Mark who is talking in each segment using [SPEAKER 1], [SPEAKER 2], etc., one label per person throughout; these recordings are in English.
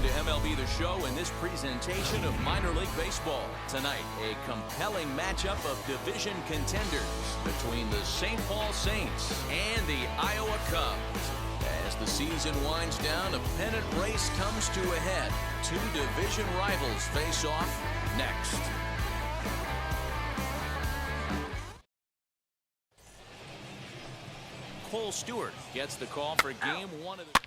[SPEAKER 1] to MLB The Show and this presentation of minor league baseball. Tonight, a compelling matchup of division contenders between the St. Paul Saints and the Iowa Cubs. As the season winds down, a pennant race comes to a head. Two division rivals face off next. Cole Stewart gets the call for game one of the...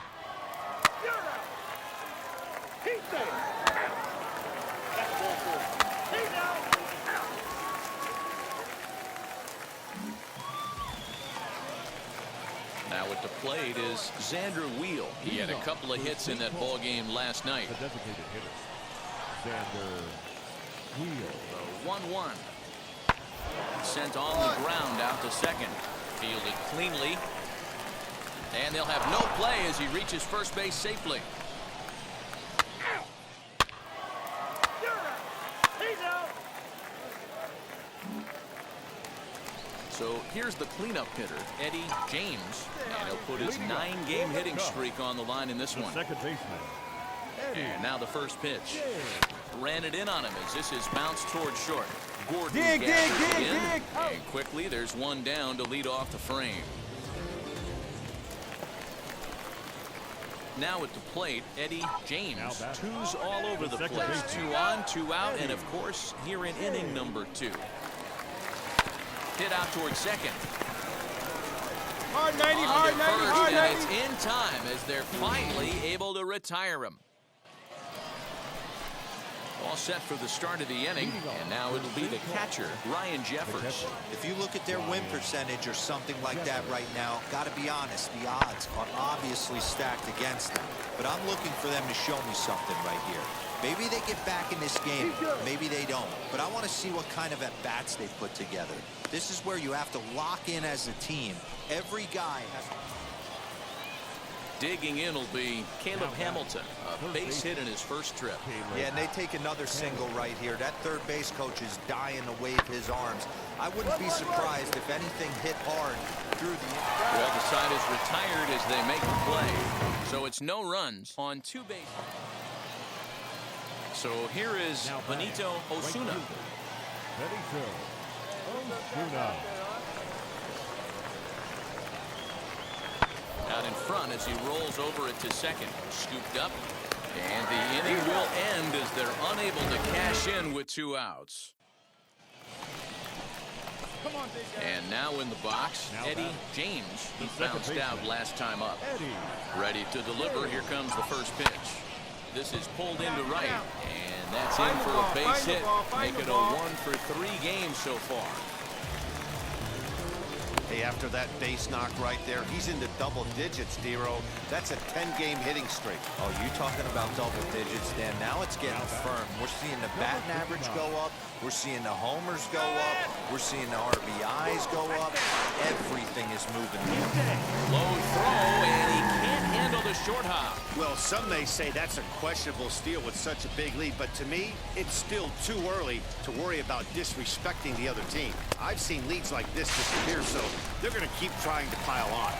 [SPEAKER 1] Now at the plate is Xander Wheel. He had a couple of hits in that ball game last night.
[SPEAKER 2] The designated hitter, Xander Wheel.
[SPEAKER 1] The 1-1. Sent on the ground out to second. Fielded cleanly. And they'll have no play as he reaches first base safely. So here's the cleanup hitter, Eddie James, and he'll put his 9-game hitting streak on the line in this one.
[SPEAKER 2] Second baseman.
[SPEAKER 1] And now the first pitch. Ran it in on him as this is bounced towards short. Gordon
[SPEAKER 3] dig.
[SPEAKER 1] And quickly there's one down to lead off the frame. Now at the plate, Eddie James. Twos all over the place. 2 on, 2 out, and of course here in inning number 2. Hit out towards second.
[SPEAKER 3] Hard 90, hard 90, hard 90.
[SPEAKER 1] And it's in time as they're finally able to retire him. All set for the start of the inning, and now it'll be the catcher, Ryan Jeffords.
[SPEAKER 4] If you look at their win percentage or something like that right now, gotta be honest, the odds are obviously stacked against them. But I'm looking for them to show me something right here. Maybe they get back in this game, maybe they don't. But I want to see what kind of at-bats they put together. This is where you have to lock in as a team. Every guy has...
[SPEAKER 1] Digging in will be Caleb Hamilton, a base hit in his first trip.
[SPEAKER 4] Yeah, and they take another single right here. That third base coach is dying to wave his arms. I wouldn't be surprised if anything hit hard through the...
[SPEAKER 1] Well, the side is retired as they make the play. So it's no runs on 2 bases. So here is Benito Osuna.
[SPEAKER 2] Benito Osuna.
[SPEAKER 1] Out in front as he rolls over it to second. Scooped up. And the inning will end as they're unable to cash in with 2 outs. And now in the box, Eddie James. He bounced out last time up. Ready to deliver. Here comes the first pitch. This is pulled into right. And that's in for a base hit. Make it a 1-for-3 game so far.
[SPEAKER 5] Hey, after that base knock right there, he's into double digits, Dero. That's a 10-game hitting streak.
[SPEAKER 4] Oh, you talking about double digits, Dan. Now it's getting firm. We're seeing the batting average go up. We're seeing the homers go up. We're seeing the RBIs go up. Everything is moving.
[SPEAKER 1] Low throw, and he can't handle the short hop.
[SPEAKER 5] Well, some may say that's a questionable steal with such a big lead, but to me, it's still too early to worry about disrespecting the other team. I've seen leads like this disappear, so they're going to keep trying to pile on.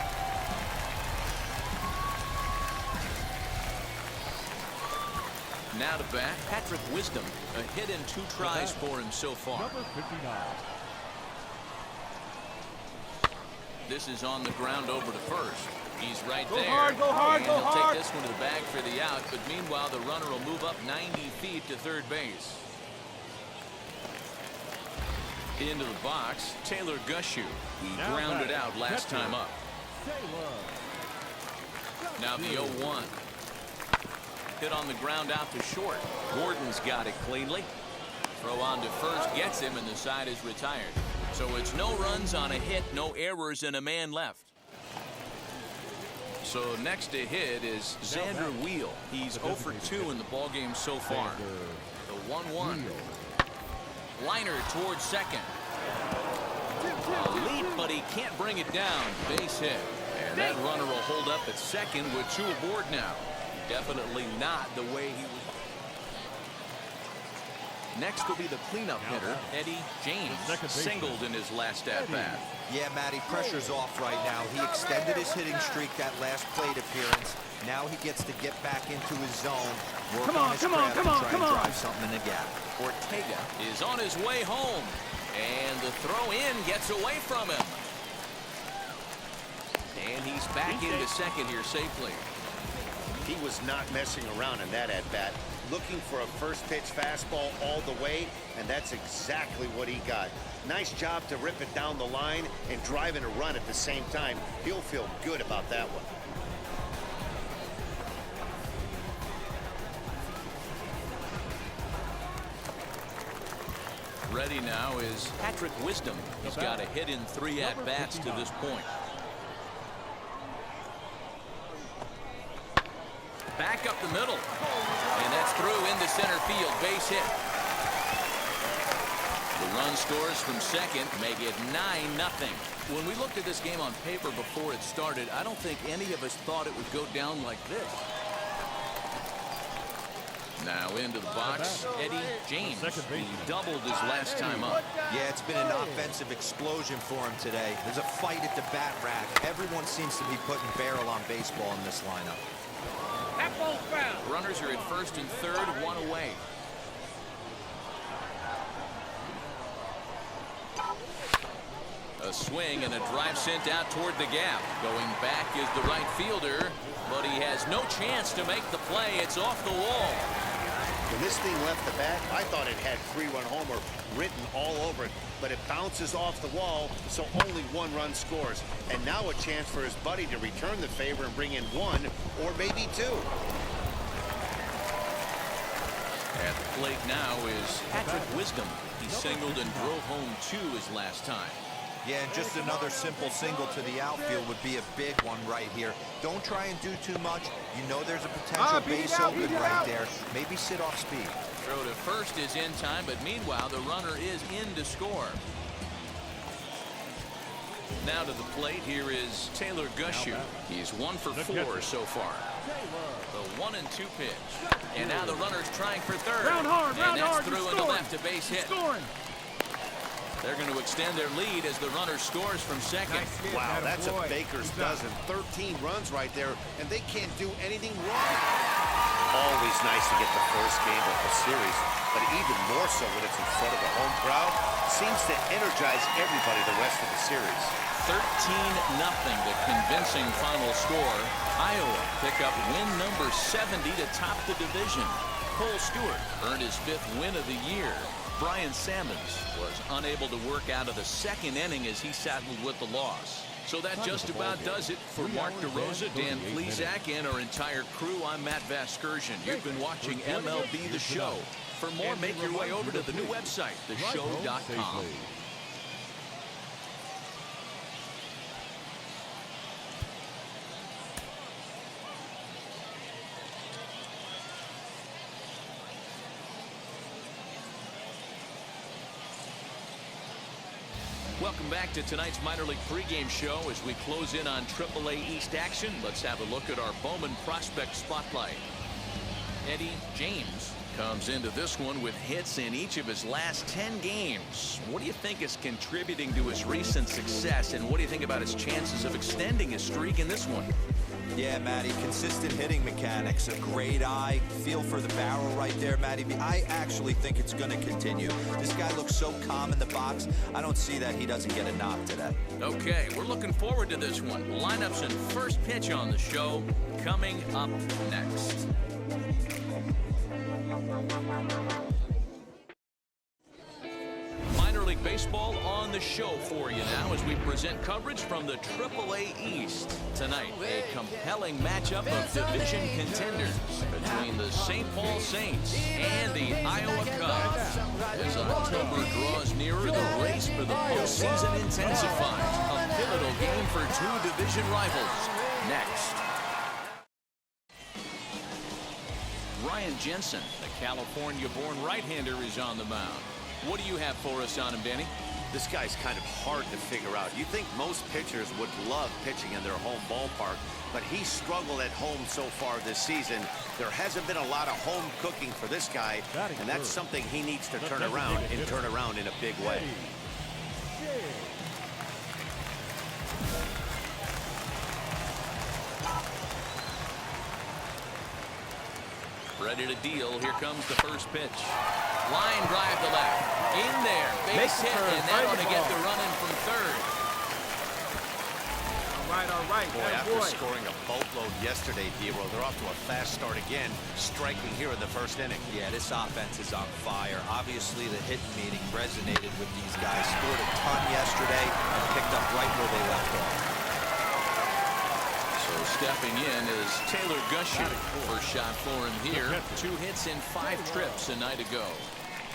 [SPEAKER 1] Now to bat, Patrick Wisdom. A hit in 2 tries for him so far.
[SPEAKER 2] Number 59.
[SPEAKER 1] This is on the ground over to first. He's right there.
[SPEAKER 3] Go hard, go hard,
[SPEAKER 1] and
[SPEAKER 3] go
[SPEAKER 1] he'll
[SPEAKER 3] hard.
[SPEAKER 1] take this one to the bag for the out, but meanwhile the runner will move up 90 feet to third base. Into the box, Taylor Gushu. He grounded out last time up. Now the 0-1. Hit on the ground out to short. Gordon's got it cleanly. Throw on to first gets him, and the side is retired. So it's no runs on a hit, no errors, and a man left. So next to hit is Xander Wheel. He's 0 for 2 in the ballgame so far. The 1-1. Liner towards second. A leap, but he can't bring it down. Base hit. And that runner will hold up at second with 2 aboard now. Definitely not the way he was. Next will be the cleanup hitter, Eddie James, singled in his last at-bat.
[SPEAKER 4] Yeah, Matty, pressure's off right now. He extended his hitting streak that last plate appearance. Now he gets to get back into his zone, work on his craft, and try and drive something in the gap.
[SPEAKER 1] Ortega is on his way home, and the throw-in gets away from him. And he's back into second here safely.
[SPEAKER 5] He was not messing around in that at-bat, looking for a first pitch fastball all the way, and that's exactly what he got. Nice job to rip it down the line and drive in a run at the same time. He'll feel good about that one.
[SPEAKER 1] Ready now is Patrick Wisdom. He's got a hit in 3 at-bats to this point. Back up the middle, and that's through into center field, base hit. The run scores from second, make it 9-0. When we looked at this game on paper before it started, I don't think any of us thought it would go down like this. Now into the box, Eddie James. He doubled his last time up.
[SPEAKER 4] Yeah, it's been an offensive explosion for him today. There's a fight at the bat rack. Everyone seems to be putting barrel on baseball in this lineup.
[SPEAKER 1] Runners are at first and third, 1 away. A swing and a drive sent out toward the gap. Going back is the right fielder, but he has no chance to make the play. It's off the wall.
[SPEAKER 5] When this thing left the bat, I thought it had 3-run homer written all over it, but it bounces off the wall, so only 1 run scores. And now a chance for his buddy to return the favor and bring in 1 or maybe 2.
[SPEAKER 1] At the plate now is Patrick Wisdom. He singled and drove home 2 his last time.
[SPEAKER 4] Yeah, and just another simple single to the outfield would be a big one right here. Don't try and do too much. You know there's a potential base open right there. Maybe sit off speed.
[SPEAKER 1] Throw to first is in time, but meanwhile the runner is in to score. Now to the plate, here is Taylor Gushu. He's 1 for 4 so far. The 1-2 pitch. And now the runner's trying for third. And that's through into left, a base hit. They're going to extend their lead as the runner scores from second.
[SPEAKER 5] Wow, that's a baker's dozen. 13 runs right there, and they can't do anything wrong. Always nice to get the first game of the series, but even more so when it's in front of a home crowd. Seems to energize everybody the rest of the series.
[SPEAKER 1] 13-0, the convincing final score. Iowa pick up win number 70 to top the division. Cole Stewart earned his 5th win of the year. Brian Sammons was unable to work out of the second inning as he settled with the loss. So that just about does it for Mark DeRosa, Dan Plesac, and our entire crew. I'm Matt Vasgersian. You've been watching MLB The Show. For more, make your way over to the new website, theshow.com. Welcome back to tonight's minor league pregame show. As we close in on AAA East action, let's have a look at our Bowman prospect spotlight. Eddie James comes into this one with hits in each of his last 10 games. What do you think is contributing to his recent success, and what do you think about his chances of extending his streak in this one?
[SPEAKER 4] Yeah, Matty, consistent hitting mechanics, a great eye, feel for the barrel right there, Matty. I actually think it's going to continue. This guy looks so calm in the box. I don't see that he doesn't get a knock today.
[SPEAKER 1] Okay, we're looking forward to this one. Lineups and first pitch on the show coming up next. Minor League Baseball on the show for you now as we present coverage from the AAA East. Tonight, a compelling matchup of division contenders between the St. Paul Saints and the Iowa Cubs. As October draws nearer, the race for the postseason intensifies. A pivotal game for 2 division rivals. Next. Ryan Jensen, the California-born right-hander, is on the mound. What do you have for us on him, Danny?
[SPEAKER 5] This guy's kind of hard to figure out. You think most pitchers would love pitching in their home ballpark, but he struggled at home so far this season. There hasn't been a lot of home cooking for this guy, and that's something he needs to turn around and turn around in a big way.
[SPEAKER 1] Ready to deal. Here comes the first pitch. Line drive to left. In there. Base hit, and that ought to get the run in from third.
[SPEAKER 3] All right.
[SPEAKER 5] Boy, after scoring a boatload yesterday, Dero, they're off to a fast start again, striking here in the first inning.
[SPEAKER 4] Yeah, this offense is on fire. Obviously, the hitting meeting resonated with these guys. Scored a ton yesterday and picked up right where they left off.
[SPEAKER 1] So stepping in is Taylor Gusher. First shot for him here. 2 hits in 5 trips a night ago.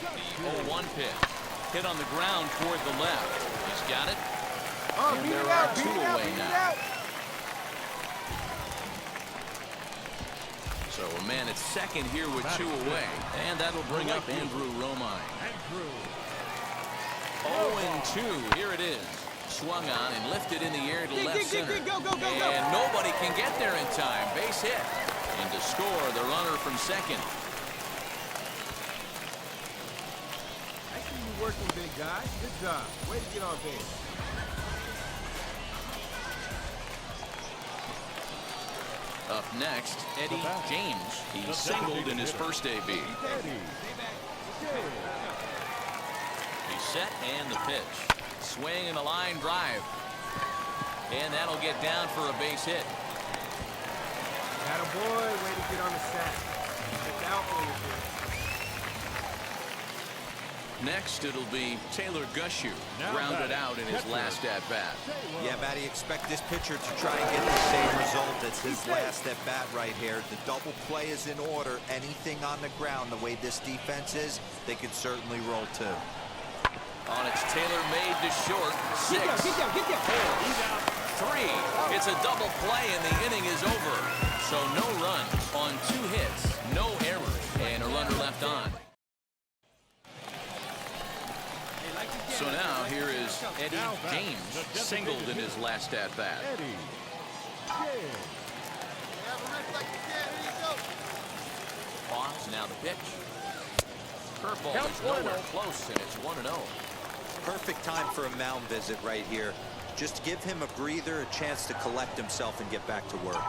[SPEAKER 1] The 0-1 pitch. Hit on the ground toward the left. He's got it.
[SPEAKER 3] Oh,
[SPEAKER 1] and there are 2 away now. So a man at second here with 2 away. And that'll bring up Andrew Romine. 0-2. Here it is. Swung on and lifted in the air to left center.
[SPEAKER 3] Go.
[SPEAKER 1] And nobody can get there in time. Base hit. And to score, the runner from second.
[SPEAKER 3] I see you working, big guy. Good job. Way to get on base.
[SPEAKER 1] Up next, Eddie James. He singled in his first AB. He's set and the pitch. Swing and a line drive. And that'll get down for a base hit.
[SPEAKER 3] Attaboy, way to get on the sack. Look out for you.
[SPEAKER 1] Next, it'll be Taylor Gusher, grounded out in his last at-bat.
[SPEAKER 4] Yeah, Matty, expect this pitcher to try and get the same result as his last at-bat right here. The double play is in order. Anything on the ground, the way this defense is, they could certainly roll too.
[SPEAKER 1] On its Taylor made to short. 6.
[SPEAKER 3] Get down.
[SPEAKER 1] 4. 3. It's a double play and the inning is over. So no runs on 2 hits, no errors, and a runner left on. So now here is Eddie James, singled in his last at-bat. Off, now the pitch. Curveball is nowhere close, and it's 1-0.
[SPEAKER 4] Perfect time for a mound visit right here. Just give him a breather, a chance to collect himself and get back to work.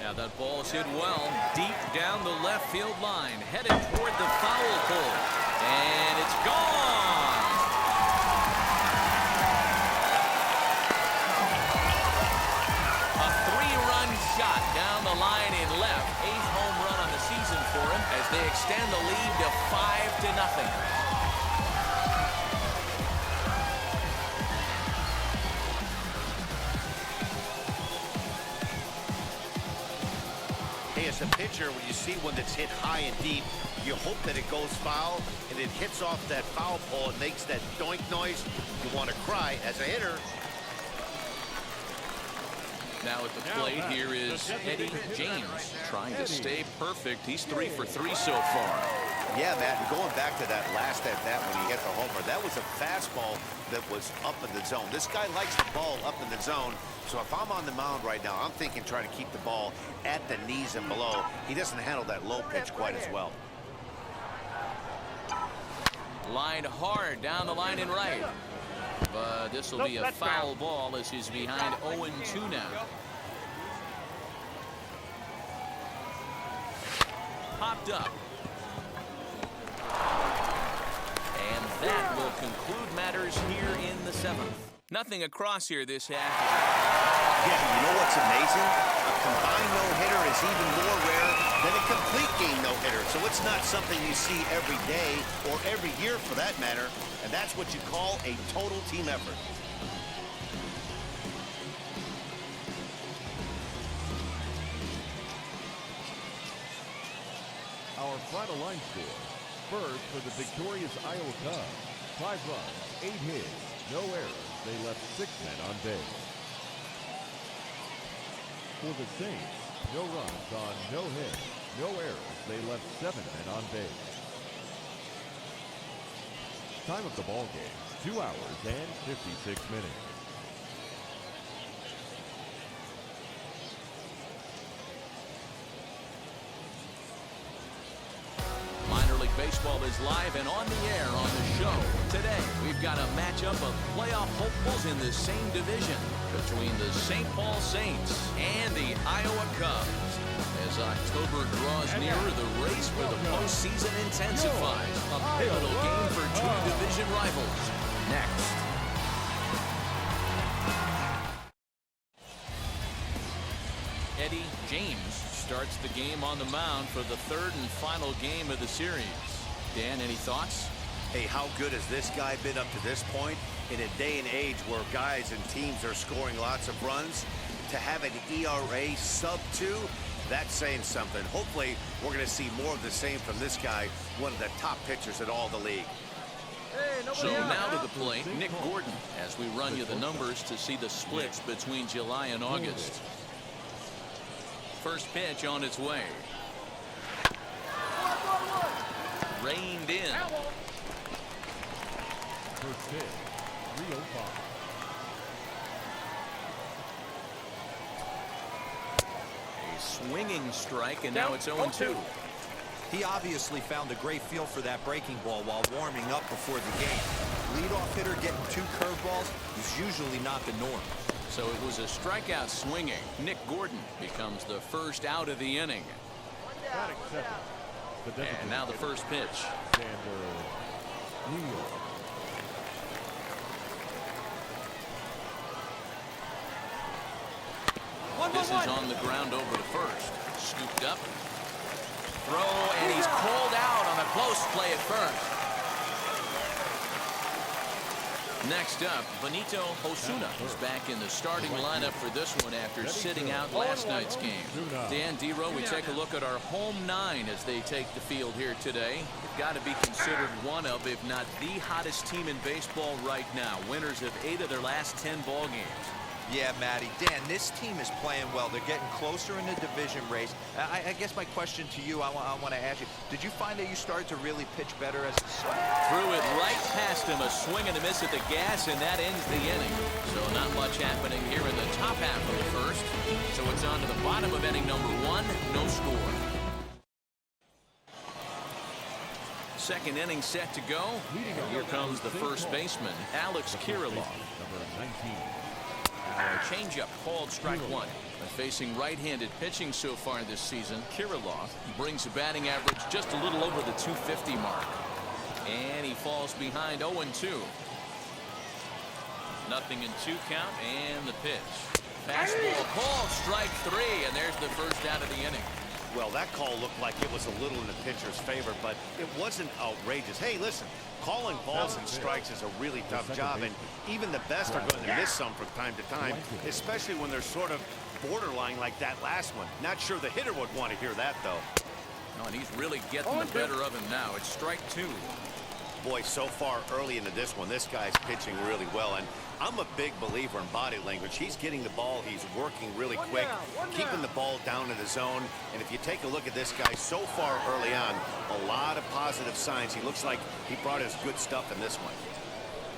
[SPEAKER 1] Now that ball is hit well, deep down the left field line, headed toward the foul pole. And it's gone! A 3-run shot down the line in left. 8th home run on the season for him as they extend the lead to 5-0.
[SPEAKER 5] As a pitcher, when you see one that's hit high and deep, you hope that it goes foul and it hits off that foul pole and makes that doink noise. You want to cry. As a hitter.
[SPEAKER 1] Now at the plate here is Eddie James trying to stay perfect. He's 3 for 3 so far.
[SPEAKER 5] Yeah, Matt, and going back to that last at-bat when he hit the homer, that was a fastball that was up in the zone. This guy likes the ball up in the zone, so if I'm on the mound right now, I'm thinking trying to keep the ball at the knees and below. He doesn't handle that low pitch quite as well.
[SPEAKER 1] Lined hard down the line and right. But this will be a foul ball as he's behind 0-2 now. Popped up. And that will conclude matters here in the 7th. Nothing across here this half.
[SPEAKER 5] Yeah, you know what's amazing? A combined no-hitter is even more rare than a complete game no-hitter. So it's not something you see every day or every year for that matter. And that's what you call a total team effort.
[SPEAKER 2] Our final line score. First for the victorious Iowa Cubs. 5 runs, 8 hits, no errors. They left 6 men on base. For the Saints, no runs on no hits, no errors. They left 7 men on base. Time of the ball game, 2 hours and 56 minutes.
[SPEAKER 1] Minor League Baseball is live and on the air on the show. Today, we've got a matchup of playoff hopefuls in the same division between the St. Paul Saints and the Iowa Cubs. As October draws nearer, the race for the postseason intensifies. A pivotal game for two division rivals. Next. Eddie James starts the game on the mound for the third and final game of the series. Dan, any thoughts?
[SPEAKER 5] Hey, how good has this guy been up to this point? In a day and age where guys and teams are scoring lots of runs, to have an ERA sub-2, that's saying something. Hopefully, we're going to see more of the same from this guy, one of the top pitchers in all the league.
[SPEAKER 1] So now to the plate, Nick Gordon, as we run you the numbers to see the splits between July and August. First pitch on its way. Reined in.
[SPEAKER 2] First pitch, 305.
[SPEAKER 1] A swinging strike, and now it's 0-2.
[SPEAKER 4] He obviously found a great feel for that breaking ball while warming up before the game. Leadoff hitter getting 2 curveballs is usually not the norm.
[SPEAKER 1] So it was a strikeout swinging. Nick Gordon becomes the first out of the inning. And now the first pitch. This is on the ground over to first. Scooped up. Throw, and he's called out on a close play at first. Next up, Benito Osuna is back in the starting lineup for this one after sitting out last night's game. Dan Dero, we take a look at our home 9 as they take the field here today. They've got to be considered one of, if not the hottest team in baseball right now. Winners of 8 of their last 10 ball games.
[SPEAKER 4] Yeah, Matty. Dan, this team is playing well. They're getting closer in the division race. I guess my question to you, I want to ask you, did you find that you started to really pitch better as a side?
[SPEAKER 1] Threw it right past him, a swing and a miss at the gas, and that ends the inning. So not much happening here in the top half of the first. So it's on to the bottom of inning number 1, no score. Second inning set to go. Here comes the first baseman, Alex Kiribar.
[SPEAKER 2] Number 19.
[SPEAKER 1] Changeup called strike 1. Facing right-handed pitching so far this season, Kiribar brings a batting average just a little over the 250 mark. And he falls behind 0-2. Nothing in 2 count, and the pitch. Fastball called strike 3, and there's the first out of the inning.
[SPEAKER 5] Well, that call looked like it was a little in the pitcher's favor, but it wasn't outrageous. Hey, listen, calling balls and strikes is a really tough job, and even the best are going to miss some from time to time, especially when they're sort of borderline like that last one. Not sure the hitter would want to hear that, though.
[SPEAKER 1] No, and he's really getting the better of him now. It's strike 2.
[SPEAKER 5] Boy, so far early into this one, this guy's pitching really well, and I'm a big believer in body language. He's getting the ball, he's working really quick, keeping the ball down in the zone, and if you take a look at this guy so far early on, a lot of positive signs. He looks like he brought his good stuff in this one.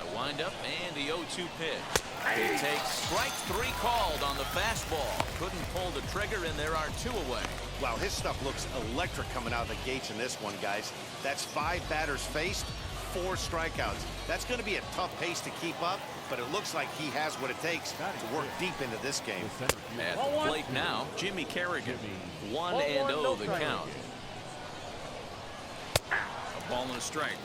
[SPEAKER 1] The windup and the 0-2 pitch. He takes strike 3 called on the fastball. Couldn't pull the trigger, and there are 2 away.
[SPEAKER 5] Wow, his stuff looks electric coming out of the gates in this one, guys. That's 5 batters faced, 4 strikeouts. That's going to be a tough pace to keep up, but it looks like he has what it takes to work deep into this game.
[SPEAKER 1] At the plate now, Jimmy Kerrigan. 1-0 the count. A ball and a strike.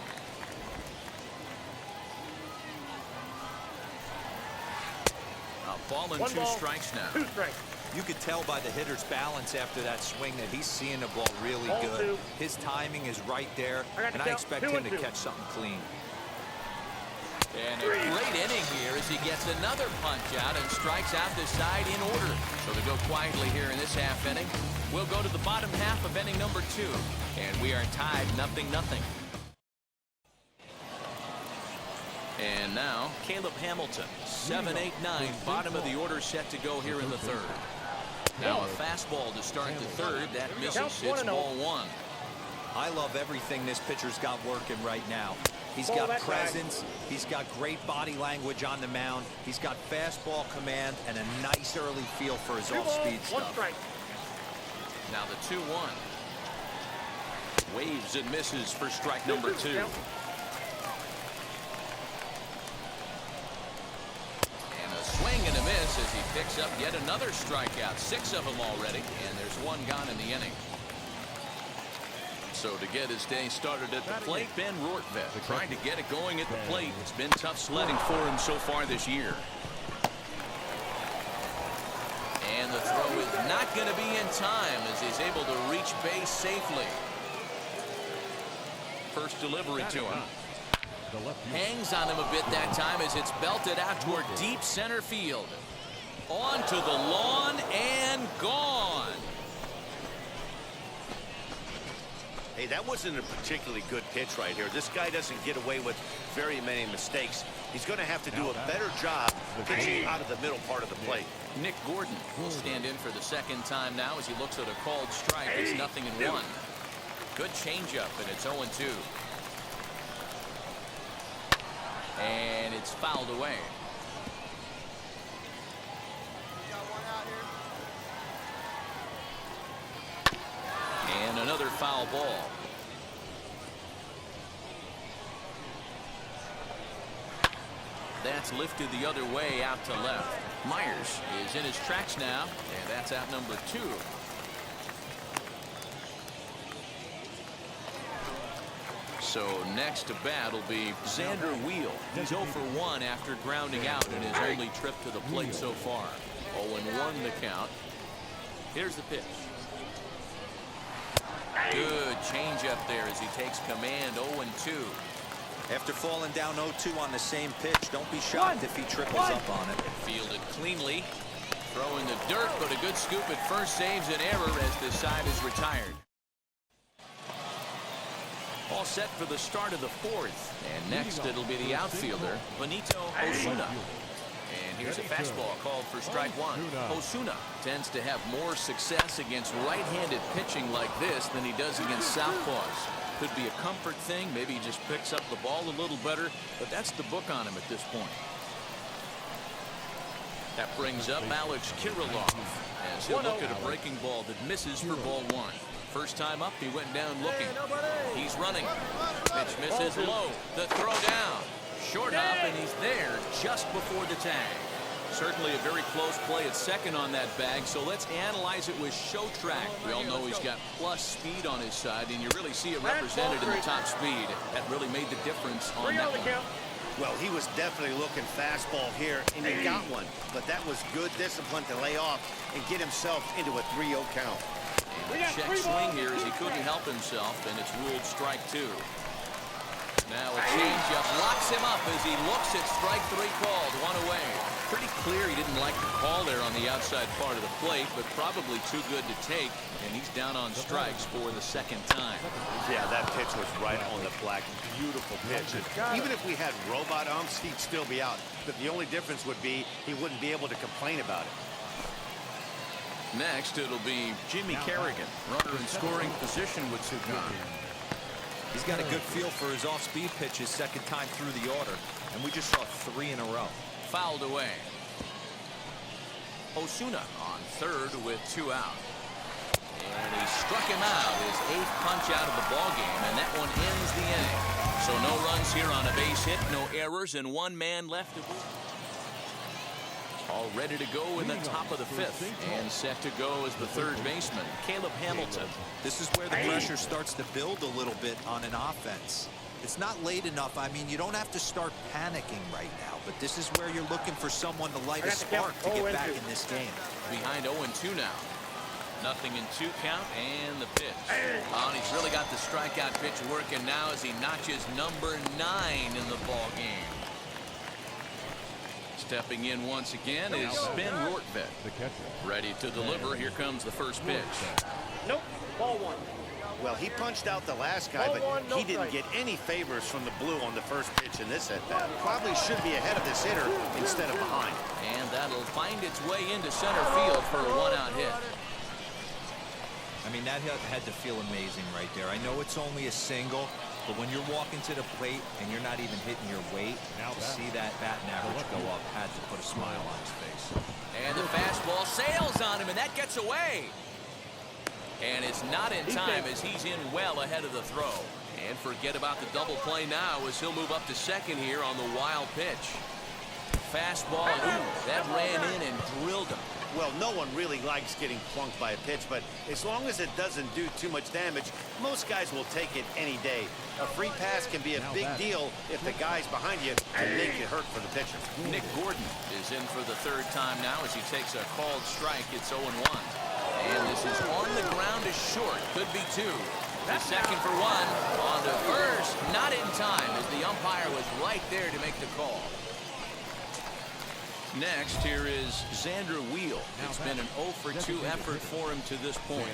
[SPEAKER 1] A ball and 2 strikes now.
[SPEAKER 3] 2 strikes.
[SPEAKER 4] You could tell by the hitter's balance after that swing that he's seeing the ball really good. His timing is right there, and I expect him to catch something clean.
[SPEAKER 1] And a great inning here as he gets another punch out and strikes out the side in order. So to go quietly here in this half inning, we'll go to the bottom half of inning number 2. And we are tied 0-0. And now, Caleb Hamilton, 7-8-9, bottom of the order set to go here in the 3rd. Now a fastball to start the 3rd. That misses. It's ball 1.
[SPEAKER 4] I love everything this pitcher's got working right now. He's got presence. He's got great body language on the mound. He's got fastball command and a nice early feel for his off-speed stuff.
[SPEAKER 1] Now the 2-1. Waves and misses for strike number 2. And a swing and a miss as he picks up yet another strikeout. 6 of them already, and there's 1 gone in the inning. So to get his day started at the plate, Ben Rortvedt trying to get it going at the plate. It's been tough sledding for him so far this year. And the throw is not going to be in time as he's able to reach base safely. First delivery to him. Hangs on him a bit that time as it's belted out toward deep center field. On to the lawn and gone.
[SPEAKER 5] Hey, that wasn't a particularly good pitch right here. This guy doesn't get away with very many mistakes. He's going to have to do a better job pitching out of the middle part of the plate.
[SPEAKER 1] Nick Gordon will stand in for the second time now as he looks at a called strike. It's 0-1. Good changeup, and it's 0-2. And it's fouled away. And another foul ball. That's lifted the other way out to left. Myers is in his tracks now, and that's out number 2. So next to bat will be Xander Wheel. He's 0 for 1 after grounding out in his only trip to the plate so far. 0-1 the count. Here's the pitch. Good change up there as he takes command. 0-2.
[SPEAKER 4] After falling down 0-2 on the same pitch, don't be shocked if he triples up on it.
[SPEAKER 1] Fielded cleanly. Throwing the dirt, but a good scoop at first saves an error as this side is retired. All set for the start of the 4th. And next it'll be the outfielder, Benito Osuna. And here's a fastball called for strike 1. Osuna tends to have more success against right-handed pitching like this than he does against southpaws. Could be a comfort thing. Maybe he just picks up the ball a little better, but that's the book on him at this point. That brings up Alex Kiribar as he'll look at a breaking ball that misses for ball 1. First time up, he went down looking. He's running. Pitch misses low. The throw down. Short hop, and he's there just before the tag. Certainly a very close play at second on that bag, so let's analyze it with show track. We all know he's got plus speed on his side, and you really see it represented in the top speed. That really made the difference on that one.
[SPEAKER 5] Well, he was definitely looking fastball here, and he got one. But that was good discipline to lay off and get himself into a 3-0 count.
[SPEAKER 1] And a check swing here as he couldn't help himself, and it's ruled strike 2. Now a changeup locks him up as he looks at strike 3 called. 1 away. Pretty clear he didn't like the call there on the outside part of the plate, but probably too good to take, and he's down on strikes for the second time.
[SPEAKER 5] Yeah, that pitch was right on the black. Beautiful pitch. And even if we had robot umps, he'd still be out. But the only difference would be he wouldn't be able to complain about it.
[SPEAKER 1] Next, it'll be Jimmy Kerrigan, runner in scoring position with 2 gone.
[SPEAKER 4] He's got a good feel for his off-speed pitches second time through the order, and we just saw 3 in a row.
[SPEAKER 1] Fouled away. Osuna on third with 2 out. And he struck him out, his 8th punch out of the ballgame, and that one ends the inning. So no runs here on a base hit, no errors, and 1 man left to move. All ready to go in the top of the 5th, and set to go as the third baseman, Caleb Hamilton.
[SPEAKER 4] This is where the pressure starts to build a little bit on an offense. It's not late enough. I mean, you don't have to start panicking right now, but this is where you're looking for someone to light a spark to get back in this game.
[SPEAKER 1] Behind 0-2 now. 0-2 count, and the pitch. Oh, and he's really got the strikeout pitch working now as he notches number 9 in the ball game. Stepping in once again is Ben Rortvedt.
[SPEAKER 2] The catcher.
[SPEAKER 1] Ready to deliver. Here comes the first pitch.
[SPEAKER 3] Nope. Ball 1.
[SPEAKER 5] Well, he punched out the last guy, but he didn't get any favors from the blue on the first pitch in this at-bat. Probably should be ahead of this hitter instead of behind.
[SPEAKER 1] And that'll find its way into center field for a 1-out hit.
[SPEAKER 4] I mean, that had to feel amazing right there. I know it's only a single, But when you're walking to the plate and you're not even hitting your weight, to see that batting average go up had to put a smile on his face.
[SPEAKER 1] And the fastball sails on him, and that gets away. And it's not in time as he's in well ahead of the throw. And forget about the double play now as he'll move up to second here on the wild pitch. Fastball, ooh, that ran in and drilled him.
[SPEAKER 5] Well, no one really likes getting plunked by a pitch, but as long as it doesn't do too much damage, most guys will take it any day. A free pass can be a big deal if the guys behind you can make it hurt for the pitcher.
[SPEAKER 1] Nick Gordon is in for the third time now as he takes a called strike. It's 0-1. And this is on the ground is short. Could be two. The second for one. On to first. Not in time as the umpire was right there to make the call. Next, here is Xander Wheel. It's been an 0 for 2 effort for him to this point.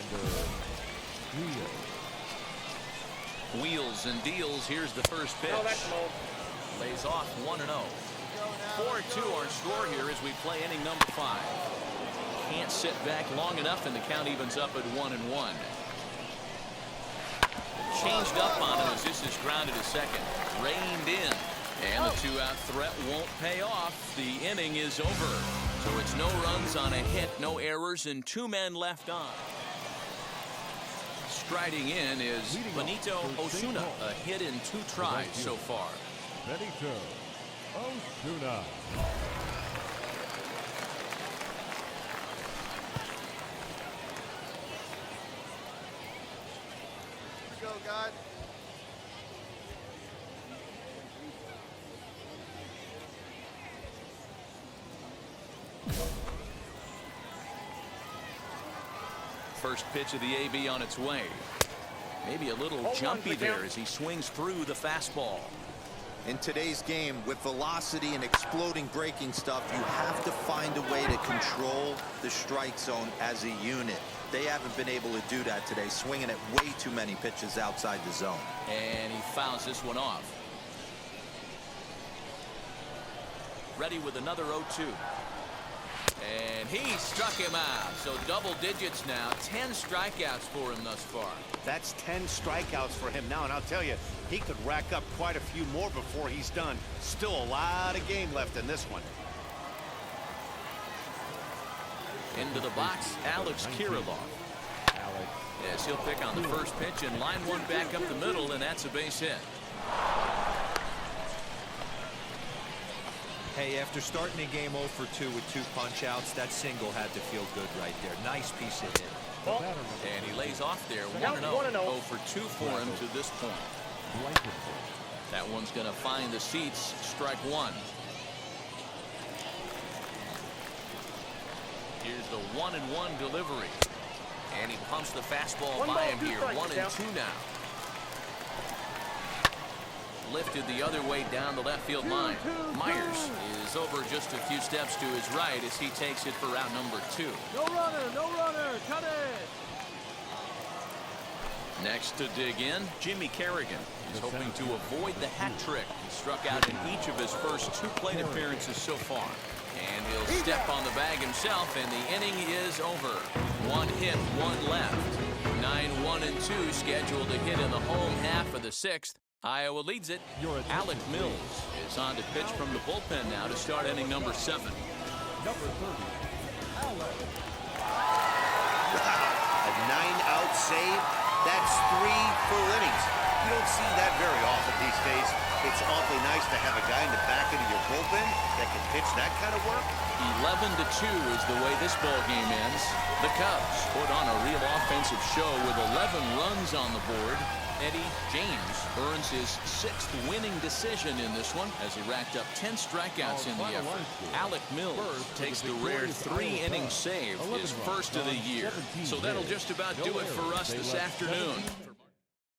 [SPEAKER 1] Wheels and deals. Here's the first pitch. Lays off 1-0. 4-2 our score here as we play inning number 5. Can't sit back long enough, and the count evens up at 1-1. Changed up on him as this is grounded to second. Reined in. And the 2-out threat won't pay off. The inning is over. So it's no runs on a hit, no errors, and 2 men left on. Striding in is Benito Osuna, a hit in 2 tries so far.
[SPEAKER 2] Benito Osuna.
[SPEAKER 3] Here we go, guys.
[SPEAKER 1] First pitch of the AB on its way. Maybe a little jumpy there as he swings through the fastball.
[SPEAKER 4] In today's game, with velocity and exploding breaking stuff, you have to find a way to control the strike zone as a unit. They haven't been able to do that today, swinging at way too many pitches outside the zone.
[SPEAKER 1] And he fouls this one off. Ready with another 0-2. And he struck him out. So double digits now. 10 strikeouts for him thus far.
[SPEAKER 5] That's 10 strikeouts for him now, and I'll tell you, he could rack up quite a few more before he's done. Still a lot of game left in this one.
[SPEAKER 1] Into the box, Alex Kiribar. Yes, he'll pick on the first pitch and line one back up the middle, and that's a base hit.
[SPEAKER 4] Hey, after starting the game 0 for 2 with 2 punch-outs, that single had to feel good right there. Nice piece of hit.
[SPEAKER 1] And he lays off there, 1-0. 0 for 2 for him to this point. That one's going to find the seats. Strike 1. Here's the 1-1 delivery. And he pumps the fastball by him here. 1-2 now. Lifted the other way down the left field line. Myers is over just a few steps to his right as he takes it for route number 2.
[SPEAKER 3] No runner, cut it.
[SPEAKER 1] Next to dig in, Jimmy Kerrigan. He's hoping to avoid the hat trick. He struck out in each of his first 2 plate appearances so far. And he'll step on the bag himself, and the inning is over. 1 hit, 1 left. 9-1-2 scheduled to hit in the home half of the 6th. Iowa leads it. Alec Mills is on to pitch from the bullpen now to start inning number 7.
[SPEAKER 2] Number 30, Alec.
[SPEAKER 5] A 9-out save. That's 3 full innings. You don't see that very often these days. It's awfully nice to have a guy in the back end of your bullpen that can pitch that kind of work.
[SPEAKER 1] 11-2 is the way this ball game ends. The Cubs put on a real offensive show with 11 runs on the board. Eddie James earns his 6th winning decision in this one as he racked up 10 strikeouts in the effort. Alec Mills takes the rare 3-inning save, his first of the year. So that'll just about do it for us this afternoon.